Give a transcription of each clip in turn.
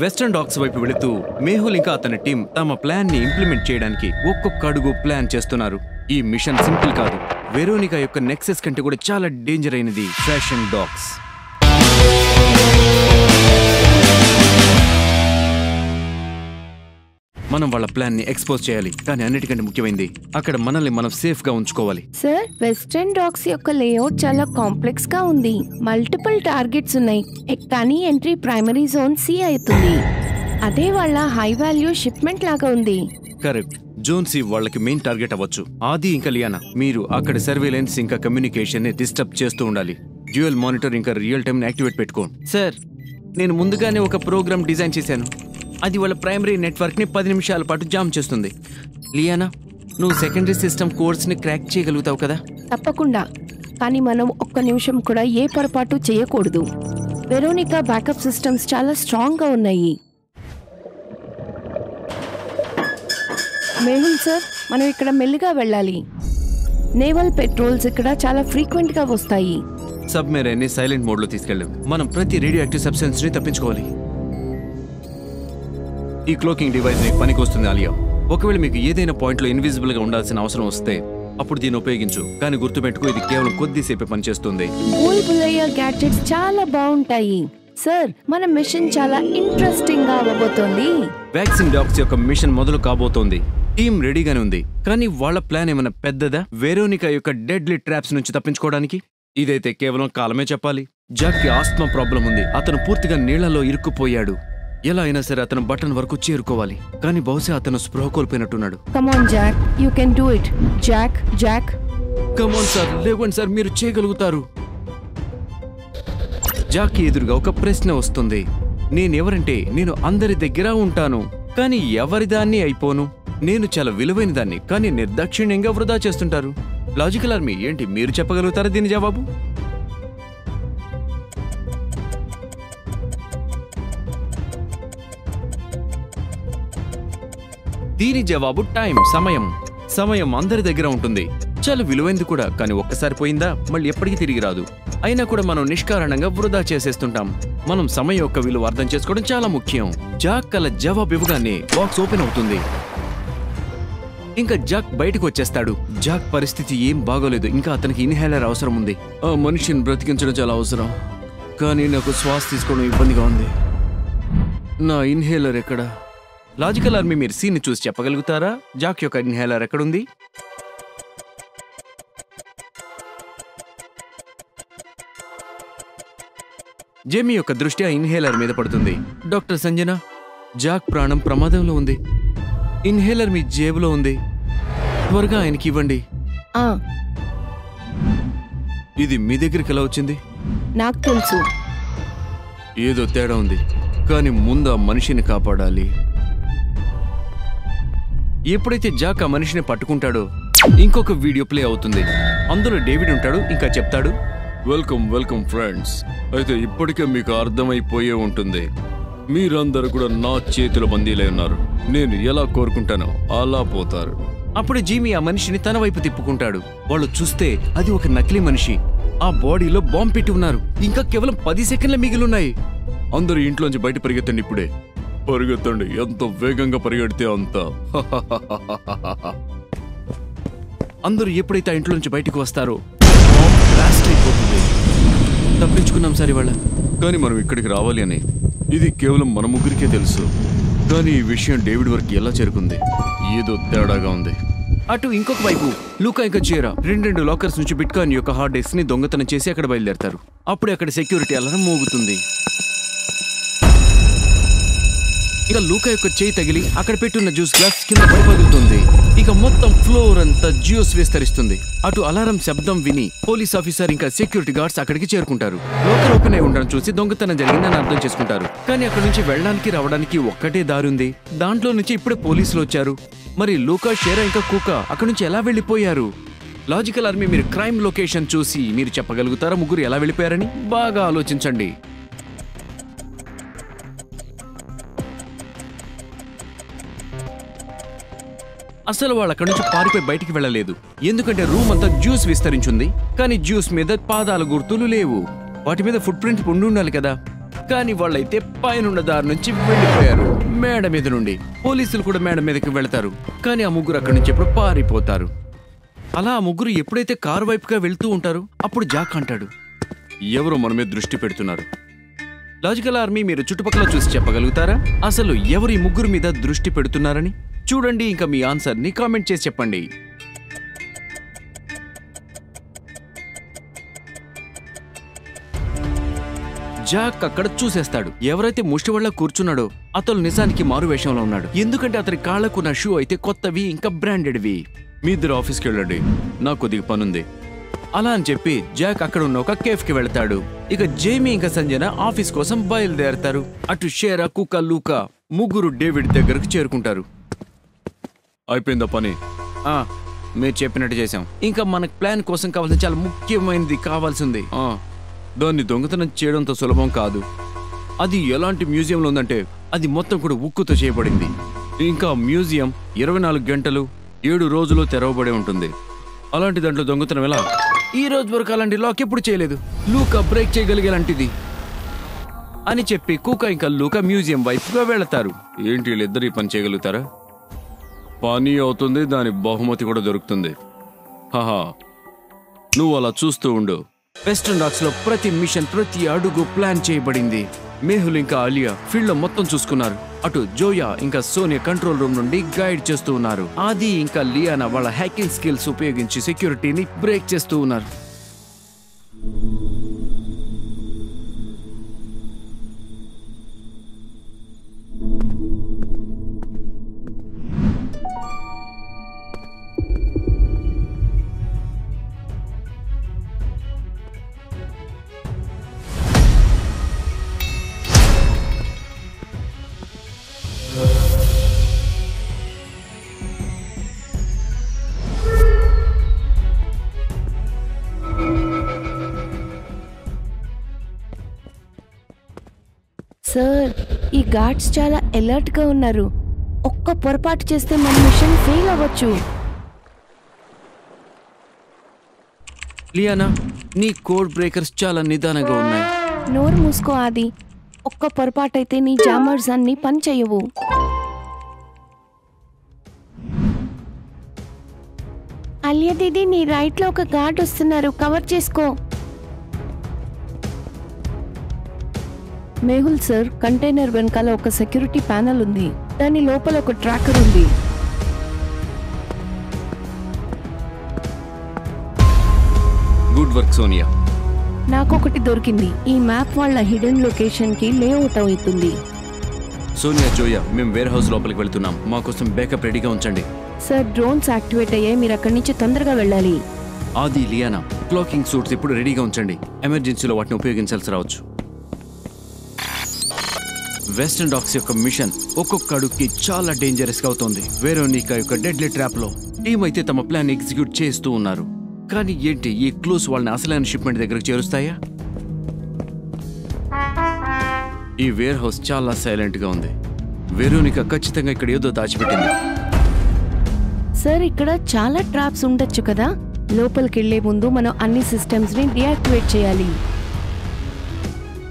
Western docs వైపు వెళుతూ మేహుల్ ఇంకా అతని టీం తమ ప్లాన్ ని ఇంప్లిమెంట్ చేయడానికి ఒక్కొక్క అడుగు ప్లాన్ చేస్తున్నారు. ఈ మిషన్ సింపుల్ కాదు. వెరోనికా యొక్క నెక్సెస్ కంటే కూడా చాలా డేంజర్ అయినది ఫ్యాషన్ డాగ్స్. మనం వాళ్ళ ప్లాన్ ని ఎక్స్పోజ్ చేయాలి. కానీ అన్నిటికంటే ముఖ్యమైనది అక్కడ మనల్ని మనం సేఫ్ గా ఉంచుకోవాలి. సార్, వెస్టర్న్ డాగ్స్ యొక్క లేఅవుట్ చాలా కాంప్లెక్స్ గా ఉంది. మల్టిపుల్ టార్గెట్స్ ఉన్నాయి. కానీ ఎంట్రీ ప్రైమరీ జోన్ సి అవుతుంది. అదే వాళ్ళ హై వాల్యూ షిప్మెంట్ లాగా ఉంది. కరెక్ట్. జోన్ సి వాళ్ళకి మెయిన్ టార్గెట్ అవ్వచ్చు. ఆది ఇంకా లియానా, మీరు అక్కడ సర్వేలెన్స్ ఇంకా కమ్యూనికేషన్ ని డిస్టర్బ్ చేస్తూ ఉండాలి. డ్యూయల్ మానిటర్ ఇంకా రియల్ టైమ్ యాక్టివేట్ పెట్టుకోండి. సార్, నేను ముందుగానే ఒక ప్రోగ్రామ్ డిజైన్ చేశాను. అది వాళ్ళ ప్రైమరీ నెట్వర్క్ ని 10 నిమిషాల పాటు జామ్ చేస్తుంది. లియానా, నువ్వు సెకండరీ సిస్టమ్ కోడ్స్ ని క్రాక్ చేయగలుగుతావు కదా? తప్పకుండా. కానీ మనం ఒక్క నిమిషం కూడా ఏ పొరపాటు చేయకూడదు. వెరోనికా బ్యాకప్ సిస్టమ్స్ చాలా స్ట్రాంగ్ గా ఉన్నాయి. మేహుల్ సార్, మనం ఇక్కడ మెల్లిగా వెళ్ళాలి. నేవల్ పెట్రోల్స్ ఇక్కడ చాలా ఫ్రీక్వెంట్ గా వస్తాయి. సబ్మెరైన్ ని సైలెంట్ మోడ్ లో తీసుకెళ్ళాం. మనం ప్రతి రేడియో యాక్టివ్ సబ్స్టెన్స్ ని తప్పించుకోవాలి. ఈ క్లోకింగ్ డివైస్ ని పనికొస్తుంది ఆలియా. ఒకవేళ మీకు ఏదైనా పాయింట్ లో ఇన్విజిబుల్ గా ఉండాల్సిన అవసరం వస్తే అప్పుడు దీన్ని ఉపయోగించు. కానీ గుర్తుపెట్టుకో, ఇది కేవలం కొద్దిసేపే పనిచేస్తుంది. గ్యాడ్జెట్స్ చాలా బాగుంటాయి. సార్, మన మిషన్ చాలా ఇంట్రెస్టింగ్ గా అవబోతోంది. వ్యాక్సిన్ డాగ్స్ యొక్క మిషన్ మొదలు కాబోతోంది. టీం రెడీగానే ఉంది. కానీ వాళ్ళ ప్లాన్ ఏమైనా పెద్దదా? వెరోనికా యొక్క డెడ్లీ ట్రాప్స్ నుంచి తప్పించుకోవడానికి? ఇదైతే కేవలం కాలమే చెప్పాలి. జాక్ కి ఆస్మా ప్రాబ్లం ఉంది. అతను పూర్తిగా నీళ్లలో ఇరుక్కుపోయాడు. ఎలా అయినా సరే అతను బటన్ వరకు చేరుకోవాలి. కానీ బహుశా అతను స్పృహ కోల్పోయినట్టున్నాడు. Come on Jack, you can do it. Jack, Jack, come on sir, లేవండి సార్, మీరు చేయగలుగుతారు. జాక్ కి ఎదురుగా ఒక ప్రశ్న వస్తుంది. నేనెవరంటే నేను అందరి దగ్గర ఉంటాను, కానీ ఎవరిదాన్ని అయిపోను. నేను చాలా విలువైన దాన్ని, కానీ నిర్దాక్షిణ్యంగా వృధా చేస్తుంటారు. లాజికల్ ఆర్మీ ఏంటి, మీరు చెప్పగలుగుతారా దీని జవాబు? దీని జవాబు టైం, సమయం. సమయం అందరి దగ్గర ఉంటుంది. చాలా విలువైంది కూడా. కానీ ఒక్కసారి పోయిందా మళ్ళీ ఎప్పటికీ తిరిగి రాదు. అయినా కూడా మనం నిష్కారణంగా వృధా చేసేస్తుంటాం. మనం సమయం యొక్క విలువ అర్థం చేసుకోవడం చాలా ముఖ్యం. జాక్ అలా జవాబు ఇవ్వగానే బాక్స్ ఓపెన్ అవుతుంది. ఇంకా జాక్ బయటకు వచ్చేస్తాడు. జాక్ పరిస్థితి ఏం బాగోలేదు. ఇంకా అతనికి ఇన్హేలర్ అవసరం ఉంది. ఆ మనిషిని బ్రతికించడం చాలా అవసరం. కానీ నాకు శ్వాస తీసుకోవడం ఇబ్బందిగా ఉంది. నా ఇన్హేలర్ ఎక్కడ? లాజికల్ ఆర్మీ, మీరు సీన్ చూసి చెప్పగలుగుతారా? జాక్ యొక్క ఇన్హేలర్ ఎక్కడుంది? జేమీ యొక్క దృష్టి ఆ ఇన్హేలర్ మీద పడుతుంది. డాక్టర్ సంజన, జాక్ ప్రాణం ప్రమాదంలో ఉంది. ఇన్హేలర్ మీ జేబులో ఉంది. త్వరగా ఆయనకి ఇవ్వండి. ఇది మీ దగ్గరికి ఎలా వచ్చింది? నాకు తెలుసు. ఏదో తేడా ఉంది. కానీ ముందు ఆ మనిషిని కాపాడాలి. ఎప్పుడైతే జాక్ ఆ మనిషిని పట్టుకుంటాడో ఇంకొక వీడియో ప్లే అవుతుంది. అందులో డేవిడ్ ఉంటాడు. ఇంకా చెప్తాడు, వెల్కమ్ వెల్కమ్ ఫ్రెండ్స్. అయితే ఇప్పటికే మీకు అర్థమైపోయే ఉంటుంది, మీరందరూ కూడా నా చేతిలో బందీలై ఉన్నారు. నేను ఎలా కోరుకుంటానో అలా పోతారు. అప్పుడు జీమీ ఆ మనిషిని తన వైపు తిప్పుకుంటాడు. వాళ్ళు చూస్తే అది ఒక నకిలీ మనిషి. ఆ బాడీలో బాంబు పెట్టి ఉన్నారు. ఇంకా కేవలం 10 సెకండ్ల మిగిలిన్నాయి. అందరూ ఇంట్లోంచి బయట పరిగెత్తండి, ఇప్పుడే పరిగెత్తండి. ఎంత వేగంగా పరిగెడితే అంత. అందరూ ఎప్పుడైతే ఇంట్లో నుంచి బయటకు వస్తారో బ్లాస్ట్ అయిపోతుంది. తప్పించుకున్నాం సరే వాళ్ళ. కానీ మనం ఇక్కడికి రావాలి అని ఇది కేవలం మన ముగ్గురికే తెలుసు. కానీ ఈ విషయం డేవిడ్ వరకు ఎలా చేరుకుంది? ఏదో తేడాగా ఉంది. అటు ఇంకొక వైపు లూకా ఇంకా చీరా 2 లాకర్స్ నుంచి బిట్కాయిన్ యొక్క హార్డ్ డిస్క్ ని దొంగతనం చేసి అక్కడ బయలుదేరతారు. అప్పుడే అక్కడ సెక్యూరిటీ అలారం మోగుతుంది. ఇక లూకా యొక్క చేయి తగిలి అక్కడ పెట్టున్న జ్యూస్ గ్లాస్ కింద పడిపగులుతుంది. ఇక మొత్తం ఫ్లోర్ అంతా జ్యూస్ విస్తరిస్తుంది. అటు అలారం శబ్దం విని పోలీస్ ఆఫీసర్ ఇంకా సెక్యూరిటీ గార్డ్స్ అక్కడికి చేరుకుంటారు. లోకల్ ఓపెన్ అయి ఉండడం చూసి దొంగతనం జరిగిందని అర్థం చేసుకుంటారు. కానీ అక్కడ నుంచి వెళ్ళడానికి రావడానికి ఒక్కటే దారి ఉంది. దాంట్లో నుంచి ఇప్పుడే పోలీసులు వచ్చారు. మరి లూకా, షేరా ఇంకా కుకా అక్కడ నుంచి ఎలా వెళ్ళిపోయారు? లాజికల్ ఆర్మీ, మీరు క్రైమ్ లొకేషన్ చూసి మీరు చెప్పగలుగుతారా ముగ్గురు ఎలా వెళ్ళిపోయారని? బాగా ఆలోచించండి. అసలు వాళ్ళు అక్కడి నుంచి పారిపోయి బయటికి వెళ్ళలేదు. ఎందుకంటే రూమ్ అంతా జ్యూస్ విస్తరించింది. కానీ జ్యూస్ మీద పాదాల గుర్తులు లేవు. వాటి మీద ఫుట్ ప్రింట్ ఉండి ఉండాలి కదా. కానీ వాళ్ళైతే పైనున్న దారి నుంచి వెళ్ళిపోయారు. మేడ మీద నుండి పోలీసులు కూడా మేడ మీదకి వెళ్తారు, కానీ ఆ ముగ్గురు అక్కడి నుంచి ఎప్పుడు పారిపోతారు. అలా ఆ ముగ్గురు ఎప్పుడైతే కారు వైపుగా వెళ్తూ ఉంటారు, అప్పుడు జాక్ అంటాడు, ఎవరు మన మీద దృష్టి పెడుతున్నారు? లాజికల్ ఆర్మీ, మీరు చుట్టుపక్కల చూసి చెప్పగలుగుతారా అసలు ఎవరు ఈ ముగ్గురు మీద దృష్టి పెడుతున్నారని? చూడండి, ఇంకా మీ ఆన్సర్ ని కామెంట్ చేసి చెప్పండి. జాక్ అక్కడ చూసేస్తాడు. ఎవరైతే ముష్టివాళ్ళ కూర్చున్నాడో అతను నిజానికి మారు వేషంలో ఉన్నాడు. ఎందుకంటే అతని కాళ్లకున్న షూ అయితే కొత్తవి, ఇంకా బ్రాండెడ్వి. మీ ఇద్దరు ఆఫీస్కి వెళ్ళండి, నాకు కొద్దిగా పనుంది అలా అని చెప్పి జాక్ అక్కడ ఉన్న ఒక కేఫ్ కి వెళ్తాడు. ఇక జేమీ ఇంకా సంజన ఆఫీస్ కోసం బయలుదేరతారు. అటు షేరా, కుక్క, లూకా ముగ్గురు డేవిడ్ దగ్గరకు చేరుకుంటారు. అయిపోయిందా పని? మీరు చెప్పినట్టు చేశాం. ఇంకా మనకు ప్లాన్ కోసం కావాల్సిన చాలా ముఖ్యమైనది కావాల్సింది. దాన్ని దొంగతనం చేయడంతో సులభం కాదు. అది ఎలాంటి మ్యూజియంలో ఉందంటే అది మొత్తం కూడా ఉక్కుతో చేయబడింది. ఇంకా మ్యూజియం 24 గంటలు 7 రోజులు తెరవబడి ఉంటుంది. అలాంటి దాంట్లో దొంగతనం ఎలా? ఈ రోజు వరకు అలాంటి లాక్ ఎప్పుడు చేయలేదు. లూకా బ్రేక్ చేయగలిగేలాంటిది అని చెప్పి కుక్క ఇంకా లూకా మ్యూజియం వైపుగా వెళతారు. ఏంటి, వీళ్ళిద్దరు ఈ పని చేయగలుగుతారా? పని అవుతుంది, దాని బహుమతి కూడా దొరుకుతుంది. హాహా, నువ్వు అలా చూస్తూ ఉండు. వెస్టర్న్ డాక్స్ లో ప్రతి మిషన్, ప్రతి అడుగు ప్లాన్ చేయబడింది. మేహుల్ ఇంకా ఆలియా ఫీల్డ్ లో మొత్తం చూసుకున్నారు. అటు జోయా ఇంకా సోనియా కంట్రోల్ రూమ్ నుండి గైడ్ చేస్తూ ఉన్నారు. ఆది ఇంకా లియానా వాళ్ళ హ్యాకింగ్ స్కిల్స్ ఉపయోగించి సెక్యూరిటీని బ్రేక్ చేస్తూ ఉన్నారు. సార్, ఈ గార్డ్స్ చాలా అలర్ట్ గా ఉన్నారు. ఒక్క పొరపాటు చేస్తే మన మిషన్ ఫెయిల్ అవ్వచ్చు. లియానా, నీ కోడ్ బ్రేకర్స్ చాలా నిదానంగా ఉన్నాయి. నోరు మూసుకో ఆది. ఒక్క పొరపాటు అయితే నీ జామర్స్ అన్ని పని చేయవు. అలియా దీది, నీ రైట్ లో ఒక గార్డ్ వస్తున్నారు, కవర్ చేసుకో. మేహుల్ సార్, కంటైనర్ వెనకాల ఒక సెక్యూరిటీ ప్యానెల్ ఉంది. దాని లోపల ఒక ట్రాకర్ ఉంది. Good work Sonia. నాకొకటి దొరికింది. ఈ మ్యాప్ వాళ్ళ హిడెన్ లొకేషన్ కి లేఅవుట్ అవుతుంది. సోనియా, జోయా, మేము వేర్ హౌస్ లోపలికి వెళ్తున్నాం. మా కోసం బ్యాకప్ రెడీగా ఉంచండి. సార్, డ్రోన్స్ యాక్టివేట్ అయ్యాయి, మీరు అక్కడి నుంచి తొందరగా వెళ్ళాలి. ఆది, లియానా, క్లాకింగ్ సూట్స్ ఇప్పుడు రెడీగా ఉంచండి. ఎమర్జెన్సీలో వాటిని ఉపయోగించాల్సి రావచ్చు. వెస్టర్న్ డాక్స్ యొక్క మిషన్ ఒక్కొక్క అడుగుకి చాలా డేంజరస్ గా అవుతోంది. వెరోనికా యొక్క డెడ్లీ ట్రాప్ లో టీం అయితే తమ ప్లాన్ ఎగ్జిక్యూట్ చేస్తూ ఉన్నారు. కానీ ఏంటి, ఈ క్లూస్ వాళ్ళని అసలైన షిప్మెంట్ దగ్గరకు చేరుస్తాయా? ఈ వేర్ హౌస్ చాలా సైలెంట్ గా ఉంది. వెరోనికా ఖచ్చితంగా ఇక్కడ ఏదో దాచిపెట్టింది. సార్, ఇక్కడ చాలా ట్రాప్స్ ఉండొచ్చు కదా. లోపలికి వెళ్లే ముందు మనం అన్ని సిస్టమ్స్ ని డియాక్టివేట్ చేయాలి.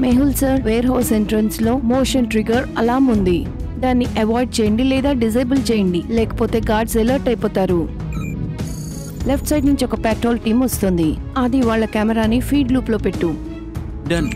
Mehul sir, warehouse entrance లో మోషన్ ట్రిగర్ అలారం ఉంది. దాన్ని అవాయిడ్ చేయండి లేదా డిజేబుల్ చేయండి, లేకపోతే గార్డ్స్ అలర్ట్ అయిపోతారు. లెఫ్ట్ సైడ్ నుంచి ఒక పెట్రోల్ టీం వస్తుంది. అది వాళ్ళ కెమెరాని ఫీడ్ లూప్ లో పెట్టు. డన్.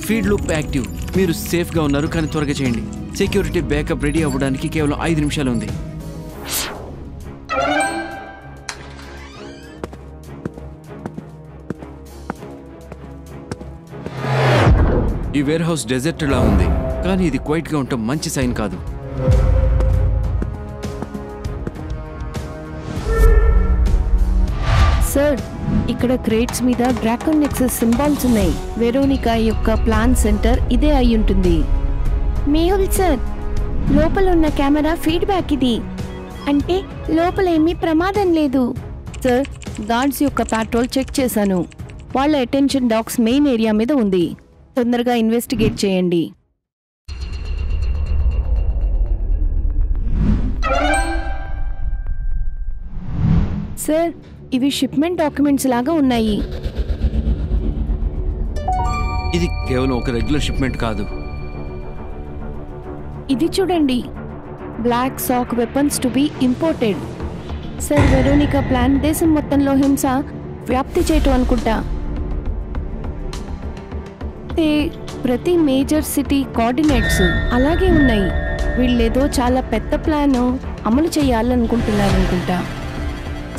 Feed loop active. మీరు సేఫ్ గా ఉన్నారు, కానీ త్వరగా చేయండి. సెక్యూరిటీ బ్యాకప్ రెడీ అవ్వడానికి కేవలం 5 నిమిషాలు ఉంది. ఈ వేర్ హౌస్ డెజర్ట్ లా ఉంది, కానీ ఇది క్వైట్ గా ఉండటం మంచి సైన్ కాదు. సార్, ఇక్కడ క్రేట్స్ మీద డ్రాగన్ నెక్సస్ సింబాల్స్ ఉన్నాయి. వెరోనికా యొక్క ప్లాన్ సెంటర్ ఇదే అయి ఉంటుంది. మేహుల్ సార్, లోపల ఉన్న కెమెరా ఫీడ్బ్యాక్ ఇది. అంటే లోపల ఏమీ ప్రమాదం లేదు. సార్, గార్డ్స్ యొక్క పెట్రోల్ చెక్ చేశాను. వాళ్ళ అటెన్షన్ డాక్స్ మెయిన్ ఏరియా మీద ఉంది. తొందరగా ఇన్వెస్టిగేట్ చేయండి. సార్, ఇవి షిప్మెంట్ డాక్యుమెంట్స్ లాగా ఉన్నాయి. ఇది కేవలం ఒక రెగ్యులర్ షిప్మెంట్ కాదు. ఇది చూడండి, black sack weapons to be imported. Sir, Veronica plan దేశం మొత్తంలో హింస వ్యాప్తి చేయటం అనుకుంటా. ప్రతి మేజర్ సిటీ కోఆర్డినేట్స్ అలాగే ఉన్నాయి. వీళ్ళేదో చాలా పెద్ద ప్లాన్ అమలు చేయాలనుకుంటున్నారనుకుంటా.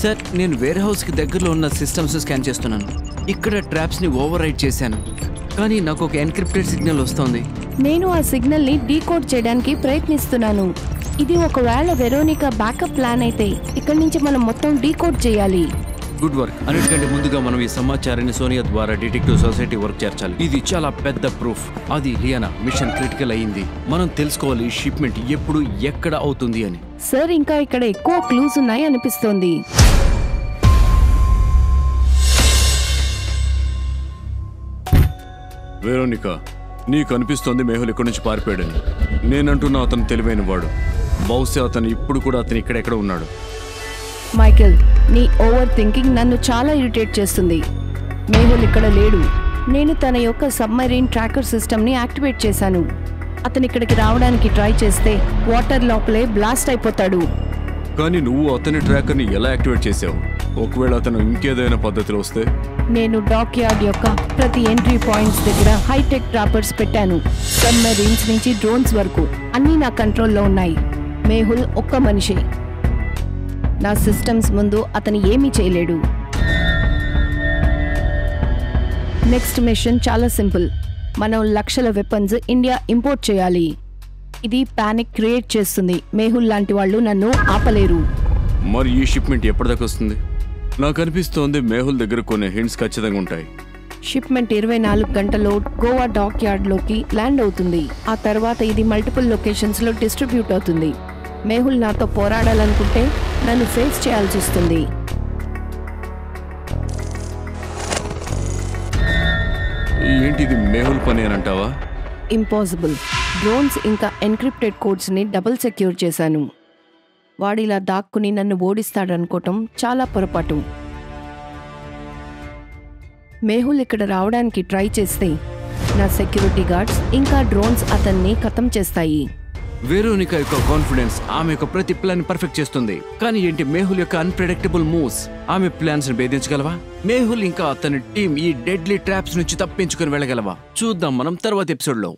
సార్, నేను వేర్ హౌస్ కి దగ్గరలో ఉన్న సిస్టమ్స్ స్కాన్ చేస్తున్నాను. ఇక్కడ ట్రాప్స్ ని ఓవర్ రైడ్ చేశాను, కానీ నాకు ఒక ఎన్క్రిప్టెడ్ సిగ్నల్ వస్తోంది. నేను ఆ సిగ్నల్ ని డీకోడ్ చేయడానికి ప్రయత్నిస్తున్నాను. ఇది ఒకవేళ వెరోనికా బ్యాకప్ ప్లాన్ అయితే ఇక్కడి నుంచి మనం మొత్తం డీకోడ్ చేయాలి. Good work. అన్నిటికంటే ముందుగా మనం ఈ సమాచారాన్ని సోనియా ద్వారా డిటెక్టివ్ సొసైటీ వర్క్ చేర్చాలి. ఇది చాలా పెద్ద ప్రూఫ్. అది లియానా మిషన్ క్రిటికల్ అయ్యింది. మనం తెలుసుకోవాలి ఈ షిప్మెంట్ ఎప్పుడు ఎక్కడ అవుతుంది అని. సార్, ఇంకా ఇక్కడ ఎక్కువ క్లూస్ ఉన్నాయి అనిపిస్తోంది. వెరోనికా, నీకు అనిపిస్తోంది మేహుల్ ఇక్కడి నుంచి పారిపోయాడని. నేనంటున్నా అతను తెలివైన వాడు. బహుశా అతను ఇప్పుడు కూడా అతను ఇక్కడెక్కడ ఉన్నాడు. మైకేల్, నీ ఓవర్ థింకింగ్ నన్ను చాలా ఇరిటేట్ చేస్తుంది. మేహుల్ ఇక్కడ లేడు. నేను తన యొక్క సబ్మరీన్ ట్రాకర్ సిస్టమ్ని యాక్టివేట్ చేశాను. అతను ఇక్కడికి రావడానికి ట్రై చేస్తే వాటర్ లోపలే బ్లాస్ట్ అయిపోతాడు. కానీ నువ్వు అతని ట్రాకర్ని ఎలా యాక్టివేట్ చేసావు? ఒకవేళ అతను ఇంకేదైనా పద్ధతిలో వస్తే? నేను డాక్ యార్డ్ యొక్క ప్రతి ఎంట్రీ పాయింట్స్ దగ్గర హైటెక్ ట్రాపర్స్ పెట్టాను. సబ్మరీన్స్ నుంచి డ్రోన్స్ వరకు అన్నీ నా కంట్రోల్లో ఉన్నాయి. మేహుల్ ఒక్క మనిషి. నా సిస్టమ్స్ ముందు అతను ఏమీ చేయలేడు. నెక్స్ట్ మిషన్ చాలా సింపుల్. మనం లక్షల వెపన్స్ ఇండియా ఇంపోర్ట్ చేయాలి. ఇది పానిక్ క్రియేట్ చేస్తుంది. మేహుల్ లాంటి వాళ్ళు నన్ను ఆపలేరు. మరి ఈ షిప్మెంట్ ఎప్పటిదాకా వస్తుంది? నాకు అనిపిస్తోంది మేహుల్ దగ్గర కొన్ని హింట్స్ ఖచ్చితంగా ఉంటాయి. షిప్మెంట్ 24 గంటల్లో గోవా డాక్ యార్డ్ లోకి ల్యాండ్ అవుతుంది. ఆ తర్వాత ఇది మల్టిపుల్ లొకేషన్స్ లో డిస్ట్రిబ్యూట్ అవుతుంది. మేహుల్ నాతో పోరాడాలనుకుంటే నన్ను ఫేస్ చేయాల్సి వస్తుంది. ఏంటిది మేహుల్ పని అని అంటావా? ఇంపాసిబుల్. డ్రోన్స్ ఇంకా ఎన్క్రిప్టెడ్ కోడ్స్ ని డబుల్ సెక్యూర్ చేశాను. వాడిలా దాక్కుని నన్ను ఓడిస్తాడనుకోవటం చాలా పొరపాటు. మేహుల్ ఇక్కడ రావడానికి ట్రై చేస్తే నా సెక్యూరిటీ గార్డ్స్ ఇంకా డ్రోన్స్ అతన్ని ఖతం చేస్తాయి. వెరోనికా యొక్క కాన్ఫిడెన్స్ ఆమె యొక్క ప్రతి ప్లాన్ పర్ఫెక్ట్ చేస్తుంది. కానీ ఏంటి మేహుల్ యొక్క అన్ప్రెడిక్టబుల్ మూవ్స్? ఆమె ప్లాన్స్ ని భేదించగలవా? మేహుల్ ఇంకా అతని టీం ఈ డెడ్లీ ట్రాప్స్ నుంచి తప్పించుకుని వెళ్ళగలవా? చూద్దాం మనం తర్వాత ఎపిసోడ్ లో.